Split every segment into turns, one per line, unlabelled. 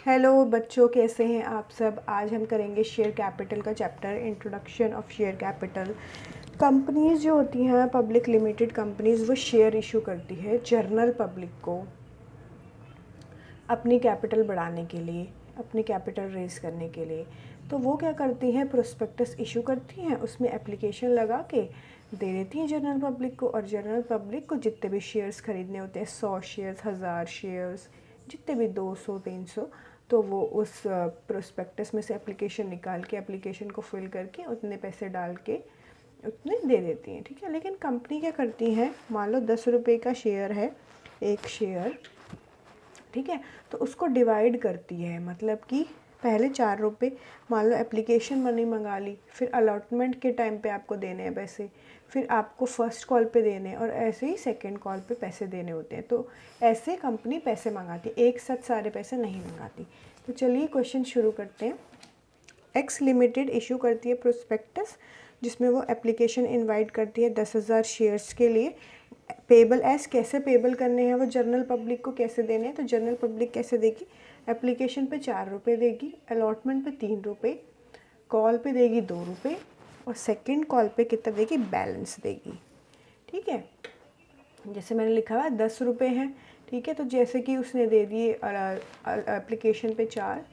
Hello बच्चों, कैसे हैं आप सब। आज हम करेंगे शेयर कैपिटल का chapter, introduction of share capital. Companies जो होती हैं पब्लिक लिमिटेड कंपनीज, वो शेयर इशू करती है जनरल पब्लिक को अपनी कैपिटल बढ़ाने के लिए, अपनी कैपिटल रेज करने के लिए। तो वो क्या करती हैं, प्रोस्पेक्टस इशू करती हैं, उसमें एप्लीकेशन लगा के दे देती हैं जनरल पब्लिक को। और जनरल पब्लिक को जितने भी शेयर्स खरीदने होते हैं, 100 शेयर्स, 1000 शेयर्स, जितने भी 200 300, तो वो उस प्रोस्पेक्टस में से एप्लीकेशन निकाल के, एप्लीकेशन को फिल करके उतने पैसे डाल के उतने दे देती हैं। ठीक है। लेकिन कंपनी क्या करती है, मान लो 10 रुपये का शेयर है, एक शेयर, ठीक है, तो उसको डिवाइड करती है। मतलब कि पहले 4 रुपये मान लो एप्लीकेशन मनी मंगा ली, फिर अलॉटमेंट के टाइम पे आपको देने हैं पैसे, फिर आपको फर्स्ट कॉल पे देने हैं, और ऐसे ही सेकंड कॉल पे पैसे देने होते हैं। तो ऐसे कंपनी पैसे मंगाती है, एक साथ सारे पैसे नहीं मंगाती। तो चलिए क्वेश्चन शुरू करते हैं। एक्स लिमिटेड इशू करती है प्रोस्पेक्टस, जिसमें वो एप्लीकेशन इनवाइट करती है 10,000 शेयर्स के लिए। पेबल एस, कैसे पेबल करने हैं वो जनरल पब्लिक को, कैसे देने हैं, तो जनरल पब्लिक कैसे देगी, एप्लीकेशन पे 4 रुपये देगी, अलॉटमेंट पे 3 रुपये, कॉल पे देगी 2 रुपये, और सेकंड कॉल पे कितना देगी, बैलेंस देगी। ठीक है। जैसे मैंने लिखा हुआ 10 रुपये हैं, ठीक है, तो जैसे कि उसने दे दिए एप्लीकेशन पे 4,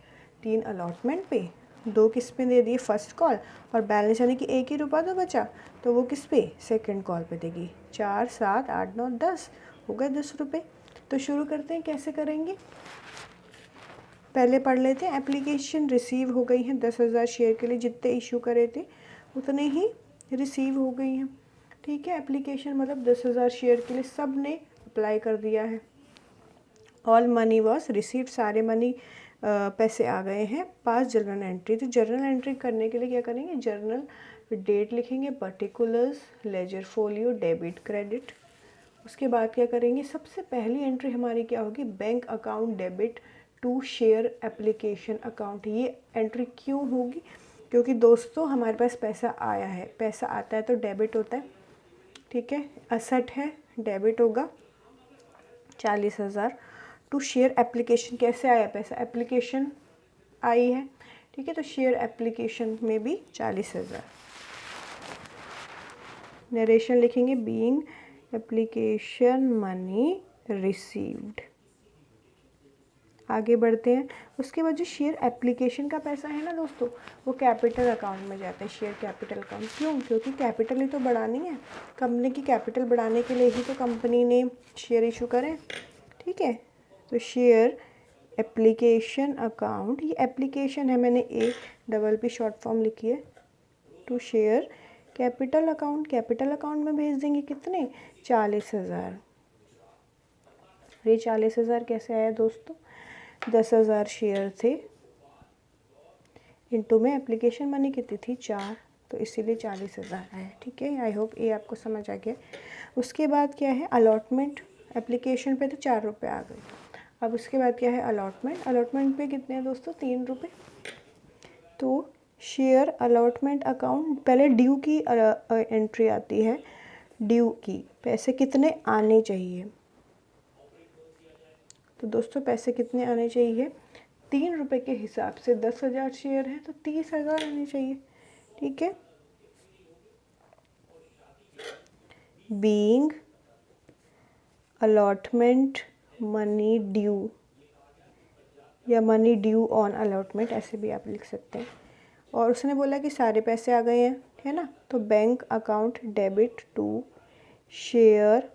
3 अलॉटमेंट पे, 2 किस पे दे दिए, फर्स्ट कॉल, और बैलेंस यानी कि 1 ही रुपया तो बचा, तो वो किस पे, सेकंड कॉल पे देगी। 4 7 8 9 10 हो गए 10 रुपये। तो शुरू करते हैं, कैसे करेंगे, पहले पढ़ लेते हैं। एप्लीकेशन रिसीव हो गई हैं 10,000 शेयर के लिए, जितने इशू करे थे उतने ही रिसीव हो गई हैं। ठीक है। एप्लीकेशन मतलब 10,000 शेयर के लिए सब ने अप्लाई कर दिया है। ऑल मनी वॉज रिसीव्ड, सारे मनी पैसे आ गए हैं। पास जर्नल एंट्री, तो जर्नल एंट्री करने के लिए क्या करेंगे, जर्नल डेट लिखेंगे, particulars, ledger folio, debit credit. उसके बाद क्या करेंगे, सबसे पहली एंट्री हमारी क्या होगी, bank account debit to share application account. ये एंट्री क्यों होगी, क्योंकि दोस्तों हमारे पास पैसा आया है, पैसा आता है तो डेबिट होता है। ठीक है। असेट है, डेबिट होगा 40,000 टू शेयर एप्लीकेशन। कैसे आया पैसा, एप्लीकेशन आई है, ठीक है, तो शेयर एप्लीकेशन में भी 40,000। नरेशन लिखेंगे, बीइंग एप्लीकेशन मनी रिसीव्ड। आगे बढ़ते हैं। उसके बाद जो शेयर एप्लीकेशन का पैसा है ना दोस्तों, वो कैपिटल अकाउंट में जाता है, शेयर कैपिटल अकाउंट। क्यों, क्योंकि कैपिटल ही तो बढ़ानी है, कंपनी की कैपिटल बढ़ाने के लिए ही तो कंपनी ने शेयर इशू करें। ठीक है। तो शेयर एप्लीकेशन अकाउंट, ये एप्लीकेशन है, मैंने APP शॉर्ट फॉर्म लिखी है, to share capital account. Capital account में भेज देंगे कितने, 40,000। ये 40,000 कैसे आया दोस्तों, 10,000 शेयर थे, इंटू में एप्लीकेशन मनी कितनी थी, 4, तो इसीलिए 40,000 आया। ठीक है। आई होप ये आपको समझ आ गया। उसके बाद क्या है, अलॉटमेंट। एप्लीकेशन पे तो 4 रुपये आ गए। अब उसके बाद क्या है, अलॉटमेंट। अलॉटमेंट पे कितने हैं दोस्तों, 3 रुपये। तो शेयर अलॉटमेंट अकाउंट, पहले ड्यू की एंट्री आती है, ड्यू की, पैसे कितने आने चाहिए। तो दोस्तों पैसे कितने आने चाहिए, 3 रुपये के हिसाब से 10,000 शेयर है तो 30,000 आने चाहिए। ठीक है। बीइंग अलॉटमेंट मनी ड्यू, या मनी ड्यू ऑन अलॉटमेंट, ऐसे भी आप लिख सकते हैं। और उसने बोला कि सारे पैसे आ गए हैं, है ना, तो bank account debit to share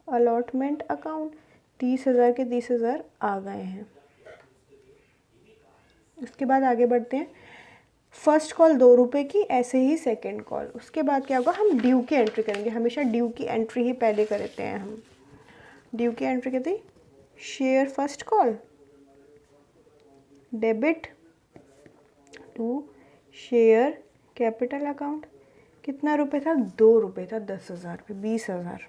allotment account, 30,000 के 30,000 आ गए हैं। उसके बाद आगे बढ़ते हैं। फर्स्ट कॉल 2 रुपये की, ऐसे ही सेकंड कॉल। उसके बाद क्या होगा, हम ड्यू की एंट्री करेंगे, हमेशा ड्यू की एंट्री ही पहले करते हैं हम। ड्यू की एंट्री कहते हैं share first call debit to share capital account. कितना रुपए था, 2 रुपये था, 10,000 पे 20,000,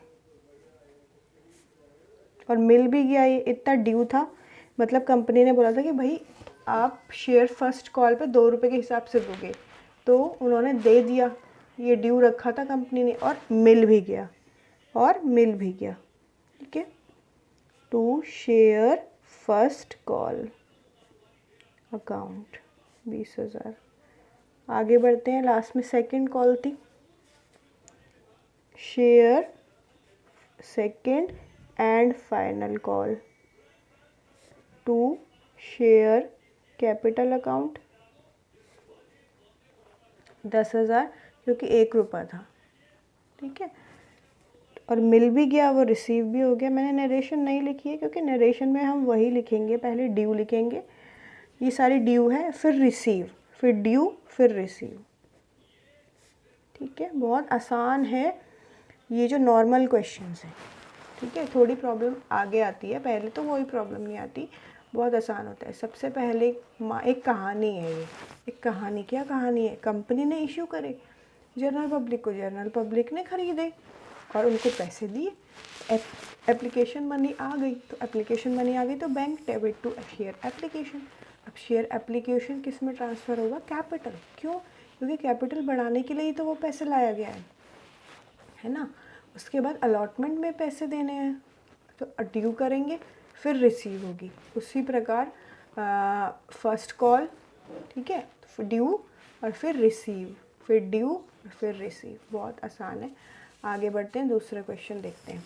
और मिल भी गया। ये इतना ड्यू था, मतलब कंपनी ने बोला था कि भाई आप शेयर फर्स्ट कॉल पे 2 रुपये के हिसाब से दोगे, तो उन्होंने दे दिया, ये ड्यू रखा था कंपनी ने, और मिल भी गया, और मिल भी गया। ठीक है। To share first call, account 20,000। आगे बढ़ते हैं, लास्ट में सेकंड कॉल थी, share second and final call to share capital account 10,000, क्योंकि 1 रुपया था, ठीक है। और मिल भी गया, वो रिसीव भी हो गया। मैंने नरेशन नहीं लिखी है क्योंकि नरेशन में हम वही लिखेंगे, पहले ड्यू लिखेंगे, ये सारी ड्यू है, फिर रिसीव, फिर ड्यू, फिर रिसीव, ठीक है। बहुत आसान है ये जो नॉर्मल क्वेश्चंस हैं, ठीक है। थोड़ी प्रॉब्लम आगे आती है, पहले तो कोई प्रॉब्लम नहीं आती, बहुत आसान होता है। सबसे पहले एक कहानी है, ये एक कहानी, क्या कहानी है, कंपनी ने इश्यू करे जनरल पब्लिक को, जनरल पब्लिक ने खरीदे और उनको पैसे दिए, एप्लीकेशन मनी आ गई, तो एप्लीकेशन मनी आ गई तो bank debit to share application. अब शेयर एप्लीकेशन किस में ट्रांसफ़र होगा, कैपिटल, क्यों, क्योंकि कैपिटल बढ़ाने के लिए ही तो वो पैसे लाया गया है ना। उसके बाद अलॉटमेंट में पैसे देने हैं, तो ड्यू करेंगे, फिर रिसीव होगी। उसी प्रकार फर्स्ट कॉल, ठीक है, तो ड्यू और फिर रिसीव, फिर ड्यू और फिर रिसीव, बहुत आसान है। आगे बढ़ते हैं, दूसरा क्वेश्चन देखते हैं।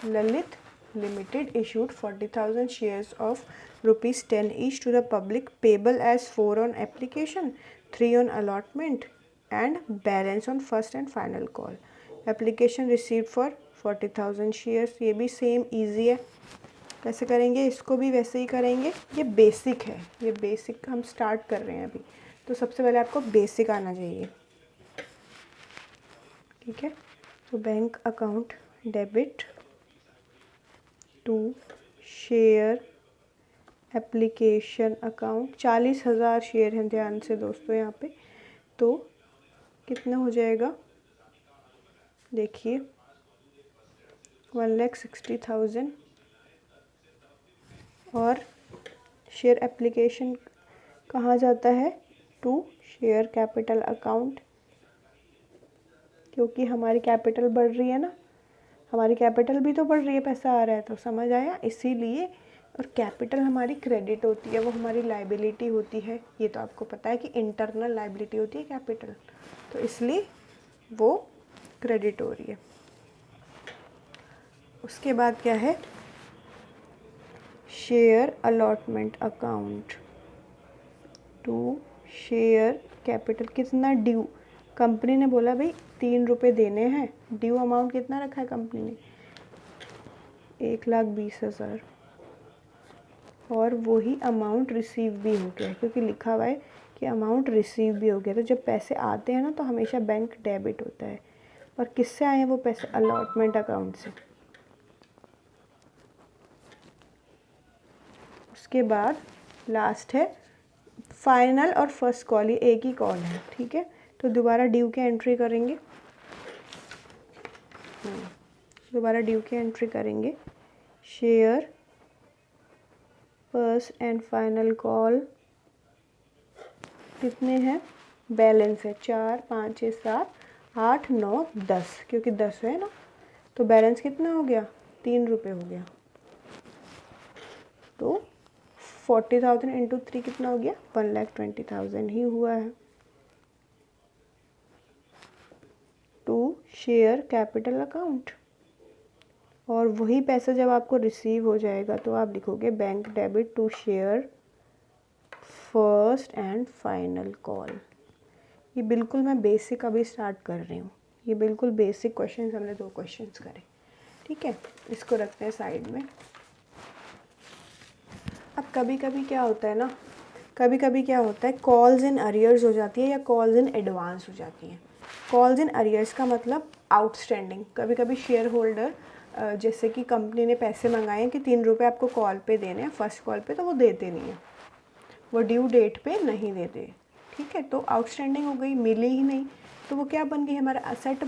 Lalit limited issued 40,000 shares of ₹10 each to the public, payable as 4 on application, 3 on allotment and balance on first and final call. Application received for 40,000 shares, ये भी सेम इजी है। कैसे करेंगे, इसको भी वैसे ही करेंगे, ये बेसिक है, ये बेसिक हम स्टार्ट कर रहे हैं अभी, तो सबसे पहले आपको बेसिक आना चाहिए, ठीक है। तो bank account debit to share application account, 40,000 share हैं, ध्यान से दोस्तों यहाँ पे, तो कितना हो जाएगा, देखिए 1,60,000, और शेयर एप्लीकेशन कहाँ जाता है, टू शेयर कैपिटल अकाउंट, क्योंकि हमारी कैपिटल बढ़ रही है ना, हमारी कैपिटल भी तो बढ़ रही है, पैसा आ रहा है, तो समझ आया, इसीलिए। और कैपिटल हमारी क्रेडिट होती है, वो हमारी लाइबिलिटी होती है, ये तो आपको पता है कि इंटरनल लाइबिलिटी होती है कैपिटल, तो इसलिए वो क्रेडिट हो रही है। उसके बाद क्या है, share allotment account to share capital, कितना ड्यू, कंपनी ने बोला भाई 3 रुपये देने हैं, ड्यू अमाउंट कितना रखा है कंपनी ने, 1,20,000, और वही अमाउंट रिसीव भी हो गया, क्योंकि लिखा हुआ है कि अमाउंट रिसीव भी हो गया। तो जब पैसे आते हैं ना, तो हमेशा बैंक डेबिट होता है, और किससे आए हैं वो पैसे, अलॉटमेंट अकाउंट से। उसके बाद लास्ट है फाइनल और फर्स्ट कॉल, ये एक ही कॉल है, ठीक है। तो दोबारा ड्यू की एंट्री करेंगे, दोबारा ड्यू की एंट्री करेंगे, share first and final call कितने हैं, बैलेंस है 4, 5, 6, 7, 8, 9, 10, क्योंकि 10 है ना, तो बैलेंस कितना हो गया, 3 रुपये हो गया। तो 40,000 इंटू 3 कितना हो गया, 1,20,000 ही हुआ है। टू शेयर कैपिटल अकाउंट, और वही पैसा जब आपको रिसीव हो जाएगा तो आप लिखोगे bank debit to share first and final call. ये बिल्कुल मैं बेसिक अभी स्टार्ट कर रही हूँ, ये बिल्कुल बेसिक क्वेश्चंस, हमने 2 क्वेश्चंस करे, ठीक है। इसको रखते हैं साइड में। अब कभी कभी क्या होता है ना, कभी कभी क्या होता है, कॉल्स इन अरियर्स हो जाती है या कॉल्स इन एडवांस हो जाती हैं। कॉल्स इन अरियर्स का मतलब आउटस्टैंडिंग, कभी कभी शेयर होल्डर, जैसे कि कंपनी ने पैसे मंगाए हैं कि 3 रुपये आपको कॉल पे देने हैं, फर्स्ट कॉल पे, तो वो देते नहीं है, वो ड्यू डेट पे नहीं देते, ठीक है। तो आउटस्टैंडिंग हो गई, मिली ही नहीं, तो वो क्या बन गई, हमारा असेट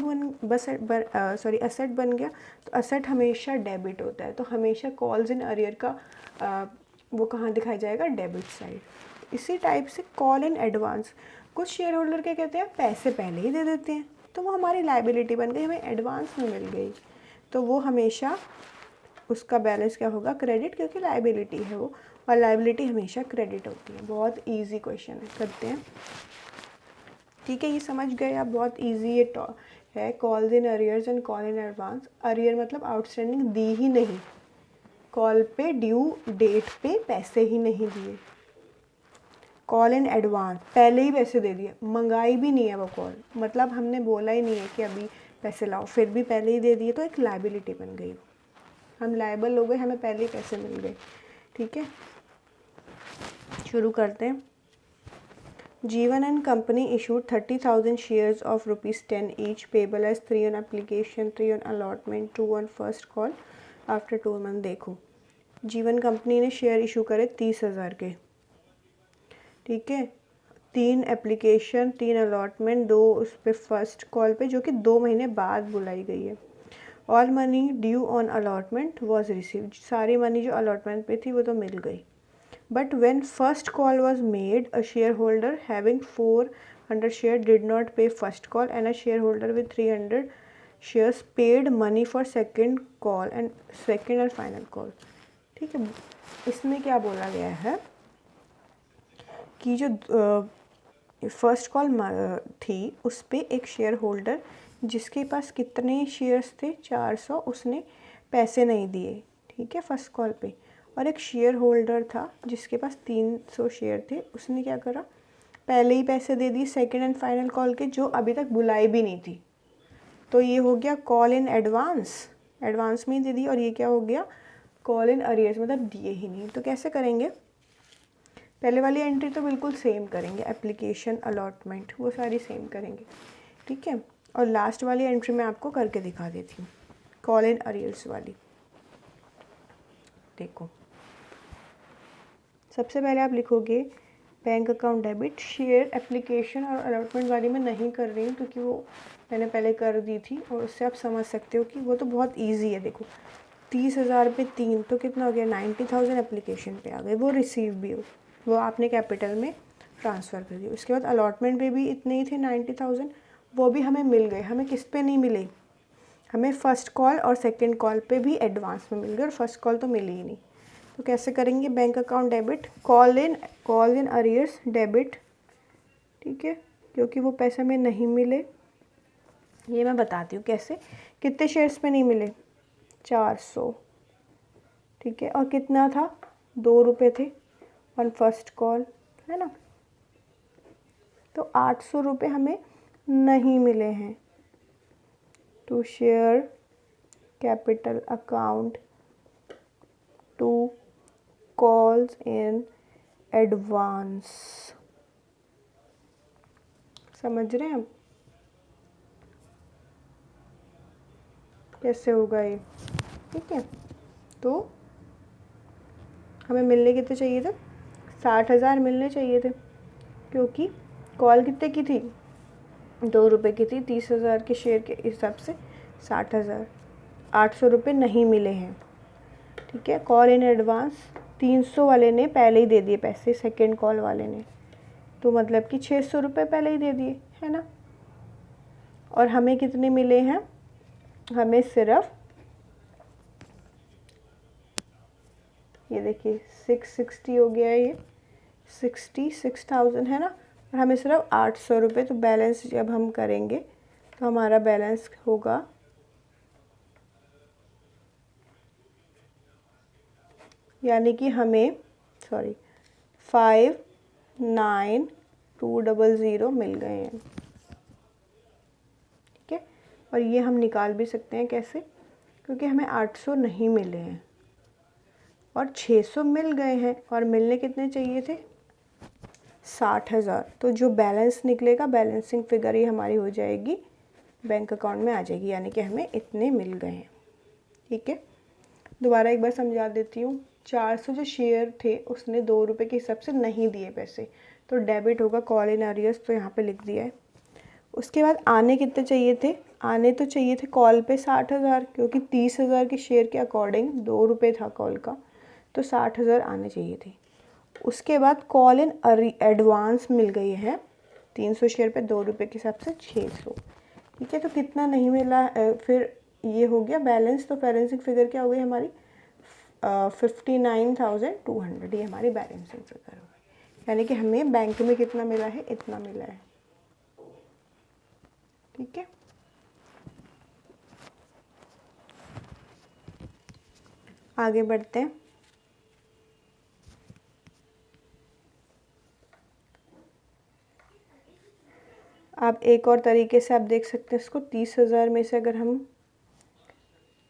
असेट बन गया। तो असेट हमेशा डेबिट होता है, तो हमेशा कॉल्स इन अरियर का वो कहाँ दिखाया जाएगा, डेबिट साइड। इसी टाइप से कॉल इन एडवांस, कुछ शेयर होल्डर क्या कहते हैं, पैसे पहले ही दे देते हैं, तो वो हमारी लाइबिलिटी बन गई, हमें एडवांस में मिल गई, तो वो हमेशा उसका बैलेंस क्या होगा, क्रेडिट, क्योंकि लाइबिलिटी है वो, और लाइबिलिटी हमेशा क्रेडिट होती है। बहुत इजी क्वेश्चन है, करते हैं। ठीक है, ये समझ गए आप, बहुत इजी है। Calls in arrears and call in advance. Arrear मतलब आउटस्टैंडिंग दी ही नहीं, कॉल पे ड्यू डेट पे पैसे ही नहीं दिए। कॉल इन एडवांस, पहले ही पैसे दे दिए, मंगाई भी नहीं है वो कॉल, मतलब हमने बोला ही नहीं है कि अभी पैसे लाओ, फिर भी पहले ही दे दिए, तो एक लाइबिलिटी बन गई, हम लायबल हो गए, हमें पहले ही पैसे मिल गए। ठीक है, शुरू करते हैं। Jeevan and company issued 30,000 shares of ₹10 each, payable as 3 on application, 3 on allotment, 2 on first call after 2 month. देखो, जीवन कंपनी ने शेयर इशू करे 30,000 के, ठीक है, 3 एप्लीकेशन, 3 अलॉटमेंट, 2 उस पर फर्स्ट कॉल पे, जो कि 2 महीने बाद बुलाई गई है। All money due on allotment was received, सारी मनी जो अलॉटमेंट पे थी वो तो मिल गई। But when first call was made, a shareholder having 400 share did not pay first call, and a shareholder with 300 shares paid money for second call and second and final call. ठीक है, इसमें क्या बोला गया है कि जो first call थी उस पर एक शेयर होल्डर जिसके पास कितने शेयर्स थे, 400, उसने पैसे नहीं दिए, ठीक है, फर्स्ट कॉल पे। और एक शेयर होल्डर था जिसके पास 300 शेयर थे, उसने क्या करा, पहले ही पैसे दे दिए सेकेंड एंड फाइनल कॉल के, जो अभी तक बुलाई भी नहीं थी। तो ये हो गया कॉल इन एडवांस, एडवांस में ही दे दी। और ये क्या हो गया, कॉल इन अरियर्स, मतलब दिए ही नहीं। तो कैसे करेंगे, पहले वाली एंट्री तो बिल्कुल सेम करेंगे, एप्लीकेशन, अलॉटमेंट, वो सारी सेम करेंगे, ठीक है। और लास्ट वाली एंट्री मैं आपको करके दिखा देती हूँ, कॉल इन अरियर्स वाली। देखो, सबसे पहले आप लिखोगे bank account debit. Share application और अलॉटमेंट वाली मैं नहीं कर रही हूँ क्योंकि वो मैंने पहले कर दी थी, और उससे आप समझ सकते हो कि वो तो बहुत ईजी है। देखो, 30,000 पे 3 तो कितना हो गया, 90,000 एप्लीकेशन पे आ गए, वो रिसीव भी हो, वो आपने कैपिटल में ट्रांसफ़र कर दी। उसके बाद अलॉटमेंट पे भी इतने ही थे 90,000, वो भी हमें मिल गए। हमें किस पे नहीं मिले, हमें फ़र्स्ट कॉल और सेकंड कॉल पे भी एडवांस में मिल गए, और फर्स्ट कॉल तो मिली ही नहीं। तो कैसे करेंगे, bank account debit, call in arrears debit, ठीक है, क्योंकि वो पैसे में नहीं मिले। ये मैं बताती हूँ कैसे। कितने शेयर्स पे नहीं मिले, 400, ठीक है, और कितना था, 2 रुपये थे ऑन फर्स्ट कॉल, है ना। तो 800 रुपये हमें नहीं मिले हैं। To share capital account to calls in advance, समझ रहे हैं आप कैसे होगा ये, ठीक है। तो हमें मिलने कितने चाहिए थे, 60,000 मिलने चाहिए थे, क्योंकि कॉल कितने की थी, 2 रुपये की थी, 30,000 के शेयर के हिसाब से 60,000, 800 रुपये नहीं मिले हैं, ठीक है। कॉल इन एडवांस, 300 वाले ने पहले ही दे दिए पैसे, सेकेंड कॉल वाले ने, तो मतलब कि 600 रुपये पहले ही दे दिए, है ना। और हमें कितने मिले हैं, हमें सिर्फ, ये देखिए 660 हो गया है, ये 66,000 है ना, और हमें सिर्फ 800 रुपये। तो बैलेंस जब हम करेंगे तो हमारा बैलेंस होगा, यानी कि हमें 59200 मिल गए हैं, ठीक है। और ये हम निकाल भी सकते हैं कैसे, क्योंकि हमें 800 नहीं मिले हैं और 600 मिल गए हैं, और मिलने कितने चाहिए थे, 60,000। तो जो बैलेंस निकलेगा, बैलेंसिंग फिगर ये हमारी हो जाएगी, बैंक अकाउंट में आ जाएगी, यानी कि हमें इतने मिल गए हैं, ठीक है। दोबारा एक बार समझा देती हूँ। 400 जो शेयर थे उसने 2 रुपये के हिसाब से नहीं दिए पैसे, तो डेबिट होगा कॉल इन अरियर्स, तो यहाँ पे लिख दिया है। उसके बाद आने कितने चाहिए थे, आने तो चाहिए थे कॉल पे 60,000, क्योंकि 30,000 के शेयर के अकॉर्डिंग 2 रुपये था कॉल का, तो 60,000 आने चाहिए थे। उसके बाद कॉल इन एडवांस मिल गई है 300 शेयर पे 2 रुपये के हिसाब से 600, ठीक है। तो कितना नहीं मिला, फिर ये हो गया बैलेंस। तो बैलेंसिंग फिगर क्या हो गई हमारी, 59,200, ये हमारी बैलेंसिंग फिगर होगी। यानी कि हमें बैंक में कितना मिला है, इतना मिला है। ठीक है, आगे बढ़ते हैं। आप एक और तरीके से आप देख सकते हैं इसको, 30,000 में से अगर हम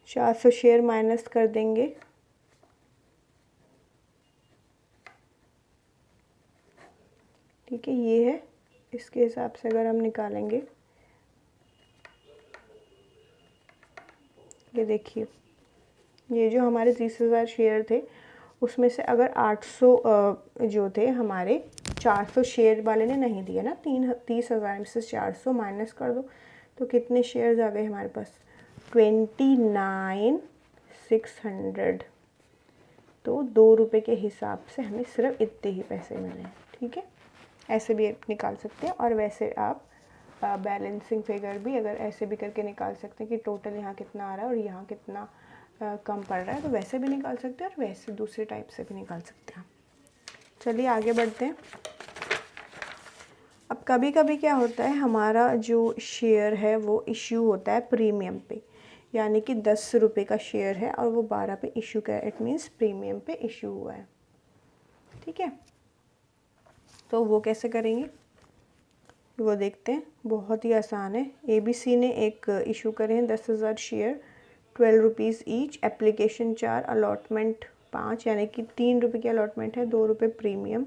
400 शेयर माइनस कर देंगे ठीक है, ये है, इसके हिसाब से अगर हम निकालेंगे, ये देखिए ये जो हमारे 30,000 शेयर थे उसमें से अगर 800 जो थे हमारे, 400 शेयर वाले ने नहीं दिया ना, 30,000 में से 400 माइनस कर दो तो कितने शेयर्स आ गए हमारे पास, 29,600। तो 2 रुपये के हिसाब से हमें सिर्फ इतने ही पैसे मिले हैं। ठीक है, ऐसे भी निकाल सकते हैं, और वैसे आप बैलेंसिंग फिगर भी अगर ऐसे भी करके निकाल सकते हैं कि टोटल यहाँ कितना आ रहा है और यहाँ कितना कम पड़ रहा है, तो वैसे भी निकाल सकते हैं और वैसे दूसरे टाइप से भी निकाल सकते हैं। चलिए आगे बढ़ते हैं। अब कभी कभी क्या होता है, हमारा जो शेयर है वो इश्यू होता है प्रीमियम पे, यानी कि 10 रुपये का शेयर है और वो 12 पे इशू का है, इट मीन्स प्रीमियम पे इशू हुआ है। ठीक है, तो वो कैसे करेंगे वो देखते हैं, बहुत ही आसान है। ABC ने एक इशू करे हैं 10,000 share, 12 rupees each, application 4, allotment 5, यानी कि 3 रुपये की अलॉटमेंट है, 2 रुपये premium,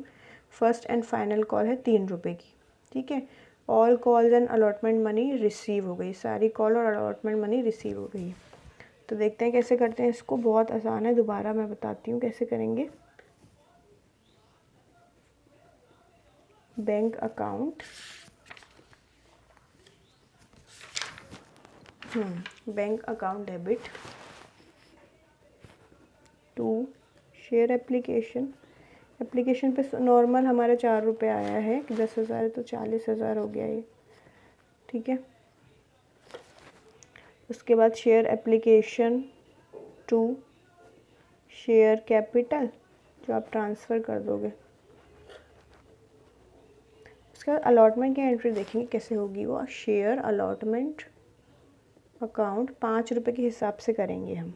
first and final call है 3 रुपये की। ठीक है, all calls and allotment money receive हो गई, सारी कॉल और अलॉटमेंट मनी रिसीव हो गई। तो देखते हैं कैसे करते हैं इसको, बहुत आसान है, दोबारा मैं बताती हूँ कैसे करेंगे। Bank account, bank account debit to share application, application पे नॉर्मल हमारा 4 रुपये आया है, 10,000 है तो 40,000 हो गया ये। ठीक है, उसके बाद share application to share capital जो आप ट्रांसफ़र कर दोगे। उसके बाद अलॉटमेंट की एंट्री देखेंगे कैसे होगी वो, शेयर अलॉटमेंट अकाउंट 5 रुपये के हिसाब से करेंगे हम,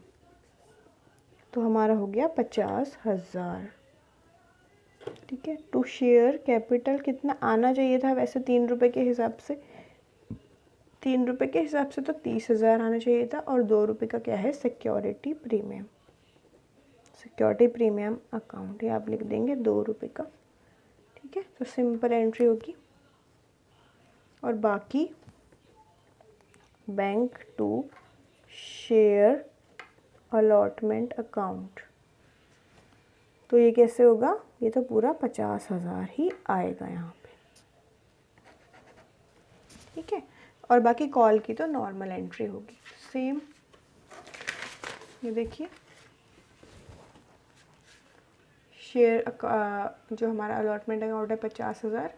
तो हमारा हो गया 50,000। ठीक है, टू शेयर कैपिटल कितना आना चाहिए था वैसे 3 रुपये के हिसाब से, 3 रुपये के हिसाब से तो 30,000 आना चाहिए था, और 2 रुपये का क्या है, security premium, security premium account, ये आप लिख देंगे 2 रुपये का। ठीक है, तो सिंपल एंट्री होगी। और बाकी bank to share allotment account, तो ये कैसे होगा, ये तो पूरा 50,000 ही आएगा यहाँ पे। ठीक है, और बाकी कॉल की तो नॉर्मल एंट्री होगी सेम। ये देखिए शेयर जो हमारा अलॉटमेंट अकाउंट है 50,000,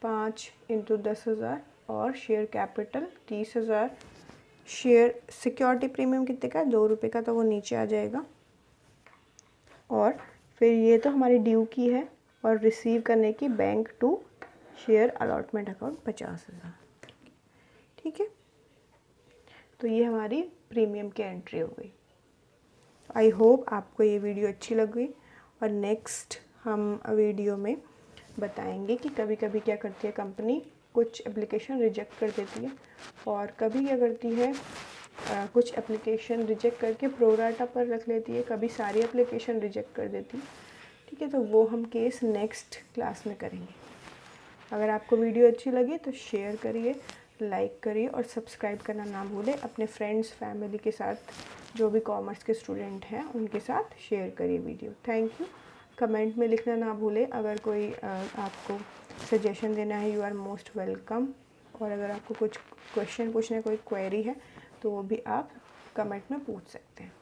5 × 10,000, और share capital 30,000, share security premium कितने का है, 2 रुपये का, तो वो नीचे आ जाएगा। और फिर ये तो हमारी ड्यू की है, और रिसीव करने की bank to share allotment account 50,000। ठीक है, तो ये हमारी प्रीमियम की एंट्री हो गई। आई होप आपको ये वीडियो अच्छी लगी, और नेक्स्ट हम वीडियो में बताएंगे कि कभी कभी क्या करती है कंपनी, कुछ एप्लीकेशन रिजेक्ट कर देती है, और कभी क्या करती है कुछ एप्लीकेशन रिजेक्ट करके प्रोराटा पर रख लेती है, कभी सारी एप्लीकेशन रिजेक्ट कर देती है। ठीक है, तो वो हम केस नेक्स्ट क्लास में करेंगे। अगर आपको वीडियो अच्छी लगी तो शेयर करिए, लाइक करिए, और सब्सक्राइब करना ना भूलें। अपने फ्रेंड्स फैमिली के साथ, जो भी कॉमर्स के स्टूडेंट हैं उनके साथ शेयर करिए वीडियो। Thank you. कमेंट में लिखना ना भूलें, अगर कोई आपको सजेशन देना है, यू आर मोस्ट वेलकम। और अगर आपको कुछ क्वेश्चन पूछना है, कोई क्वेरी है, तो वो भी आप कमेंट में पूछ सकते हैं।